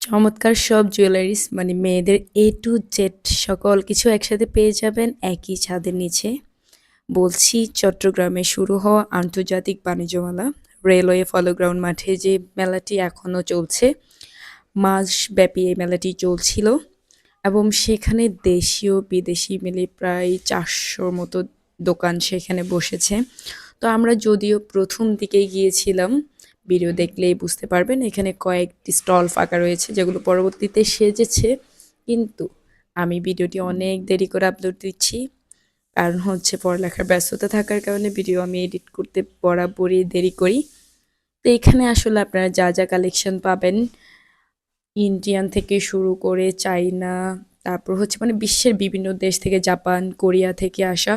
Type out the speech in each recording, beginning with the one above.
চমৎকার সব জুয়েলারিস মানে মেয়েদের এ টু জেড সকল কিছু একসাথে পেয়ে যাবেন একই ছাদের নিচে। বলছি চট্টগ্রামে শুরু হওয়া আন্তর্জাতিক বাণিজ্য মেলা, রেলওয়ে ফলোগ্রাউন্ড মাঠে যে মেলাটি এখনও চলছে, মাসব্যাপী এই মেলাটি চলছিল এবং সেখানে দেশীয় বিদেশি মিলে প্রায় 400-র মতো দোকান সেখানে বসেছে। তো আমরা যদিও প্রথম দিকেই গিয়েছিলাম, ভিডিও দেখলেই বুঝতে পারবেন এখানে কয়েকটি স্টল ফাঁকা রয়েছে যেগুলো পরবর্তীতে সেজেছে, কিন্তু আমি ভিডিওটি অনেক দেরি করে আপলোড দিচ্ছি। কারণ হচ্ছে পড়ালেখার ব্যস্ততা থাকার কারণে ভিডিও আমি এডিট করতে বরাবরই দেরি করি। তো এখানে আসলে আপনারা যা যা কালেকশন পাবেন, ইন্ডিয়ান থেকে শুরু করে চাইনা, তারপর হচ্ছে মানে বিশ্বের বিভিন্ন দেশ থেকে, জাপান, কোরিয়া থেকে আসা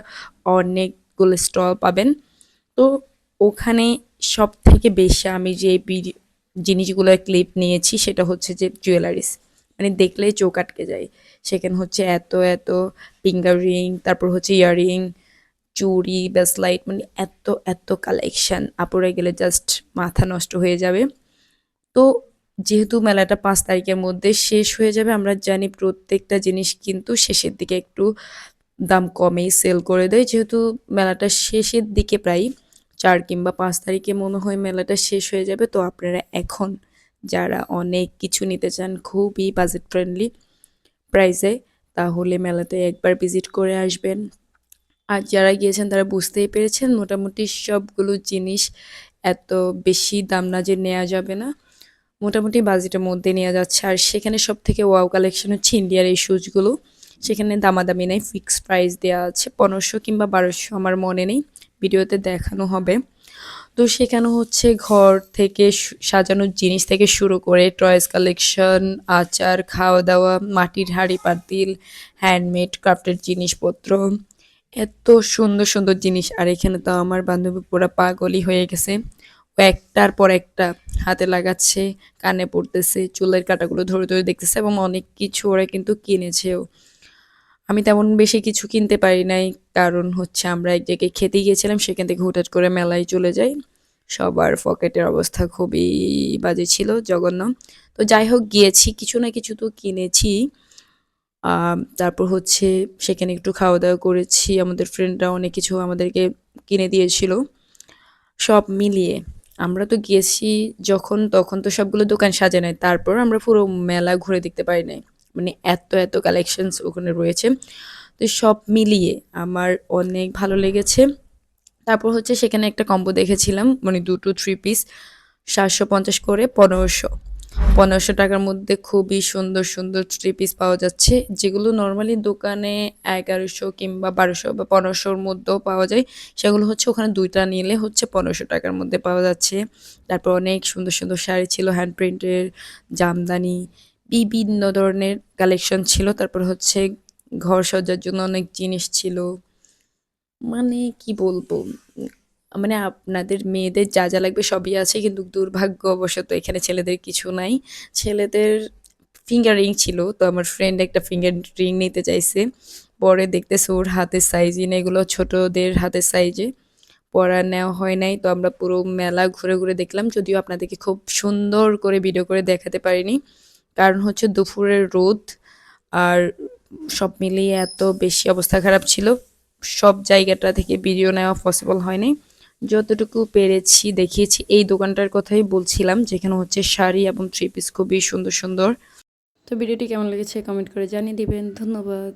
অনেকগুলো স্টল পাবেন। তো ওখানে সব থেকে বেশি আমি যে জিনিসগুলোর ক্লিপ নিয়েছি সেটা হচ্ছে যে জুয়েলারিস, মানে দেখলেই চোখ আটকে যায়। সেখানে হচ্ছে এত এত ফিঙ্গার রিং, তারপর হচ্ছে ইয়াররিং, চুড়ি, ব্রেসলাইট, মানে এত এত কালেকশন, আপুরে গেলে জাস্ট মাথা নষ্ট হয়ে যাবে। তো যেহেতু মেলাটা 5 তারিখের মধ্যে শেষ হয়ে যাবে, আমরা জানি প্রত্যেকটা জিনিস কিন্তু শেষের দিকে একটু দাম কমেই সেল করে দেয়। যেহেতু মেলাটা শেষের দিকে প্রায় 4 কিংবা 5 তারিখে মনে হয় মেলাটা শেষ হয়ে যাবে, তো আপনারা এখন যারা অনেক কিছু নিতে চান খুবই বাজেট ফ্রেন্ডলি প্রাইসে, তাহলে মেলাতে একবার ভিজিট করে আসবেন। আর যারা গিয়েছেন তারা বুঝতেই পেরেছেন মোটামুটি সবগুলো জিনিস এত বেশি দাম না যে নেওয়া যাবে না, মোটামুটি বাজেটের মধ্যে নেওয়া যাচ্ছে। আর সেখানে সব থেকে ওয়াও কালেকশন হচ্ছে ইন্ডিয়ার এই শুজগুলো। সেখানে দামাদামি নেই, ফিক্সড প্রাইস দেওয়া আছে 1500 কিংবা 1200, আমার মনে নেই, ভিডিওতে দেখানো হবে। তো সেখানে হচ্ছে ঘর থেকে সাজানোর জিনিস থেকে শুরু করে টয়েস কালেকশন, আচার, খাওয়া দাওয়া, মাটির হাঁড়ি পাতিল, হ্যান্ডমেড ক্রাফটের জিনিসপত্র, এত সুন্দর সুন্দর জিনিস। আর এখানে তো আমার বান্ধবী পুরো পাগলই হয়ে গেছে, ও একটার পর একটা হাতে লাগাচ্ছে, কানে পড়তেছে, চুলের কাঁটাগুলো ধরে ধরে দেখতেছে এবং অনেক কিছু ওরা কিন্তু কিনেছেও। আমি তেমন বেশি কিছু কিনতে পারি নাই, কারণ হচ্ছে আমরা এক জায়গায় খেতে গিয়েছিলাম, সেখান থেকে হুটহাট করে মেলায় চলে যাই। সবার পকেটের অবস্থা খুবই বাজে ছিল, জঘন্য। তো যাই হোক, গিয়েছি, কিছু না কিছু তো কিনেছি। তারপর হচ্ছে সেখানে একটু খাওয়া দাওয়া করেছি, আমাদের ফ্রেন্ডরা অনেক কিছু আমাদেরকে কিনে দিয়েছিল। সব মিলিয়ে আমরা তো গিয়েছি যখন, তখন তো সবগুলো দোকান সাজে নাই, তারপর আমরা পুরো মেলা ঘুরে দেখতে পারি নাই, মানে এত এত কালেকশনস ওখানে রয়েছে। তো সব মিলিয়ে আমার অনেক ভালো লেগেছে। তারপর হচ্ছে সেখানে একটা কম্বো দেখেছিলাম, মানে দুটো 3 পিস, 750 করে 1500 টাকার মধ্যে খুবই সুন্দর সুন্দর 3 পিস পাওয়া যাচ্ছে, যেগুলো নর্মালি দোকানে 1100 কিংবা 1200 বা 1500-র মধ্যেও পাওয়া যায়। সেগুলো হচ্ছে ওখানে দুইটা নিলে হচ্ছে 1500 টাকার মধ্যে পাওয়া যাচ্ছে। তারপর অনেক সুন্দর সুন্দর শাড়ি ছিল, হ্যান্ড প্রিন্টের, জামদানি, বিভিন্ন ধরনের কালেকশন ছিল। তারপর হচ্ছে ঘর সজ্জার জন্য অনেক জিনিস ছিল, মানে কি বলবো, মানে আপনাদের মেয়েদের যা যা লাগবে সবই আছে, কিন্তু দুর্ভাগ্যবশত এখানে ছেলেদের কিছু নাই। ছেলেদের ফিঙ্গার রিং ছিল, তো আমার ফ্রেন্ড একটা ফিঙ্গার রিং নিতে চাইছে, পরে দেখতেছে ওর হাতের সাইজই না, এগুলো ছোটদের হাতের সাইজে, পরা নেওয়া হয় নাই। তো আমরা পুরো মেলা ঘুরে ঘুরে দেখলাম, যদিও আপনাদেরকে খুব সুন্দর করে ভিডিও করে দেখাতে পারিনি, কারণ হচ্ছে দুপুরের রোদ আর সব মিলিয়ে এত বেশি অবস্থা খারাপ ছিল, সব জায়গাটা থেকে ভিডিও নেওয়া পসিবল হয়নি। যতটুকু পেরেছি দেখিয়েছি। এই দোকানটার কথাই বলছিলাম যেখানে হচ্ছে শাড়ি এবং 3 পিস খুবই সুন্দর সুন্দর। তো ভিডিওটি কেমন লেগেছে কমেন্ট করে জানিয়ে দিবেন। ধন্যবাদ।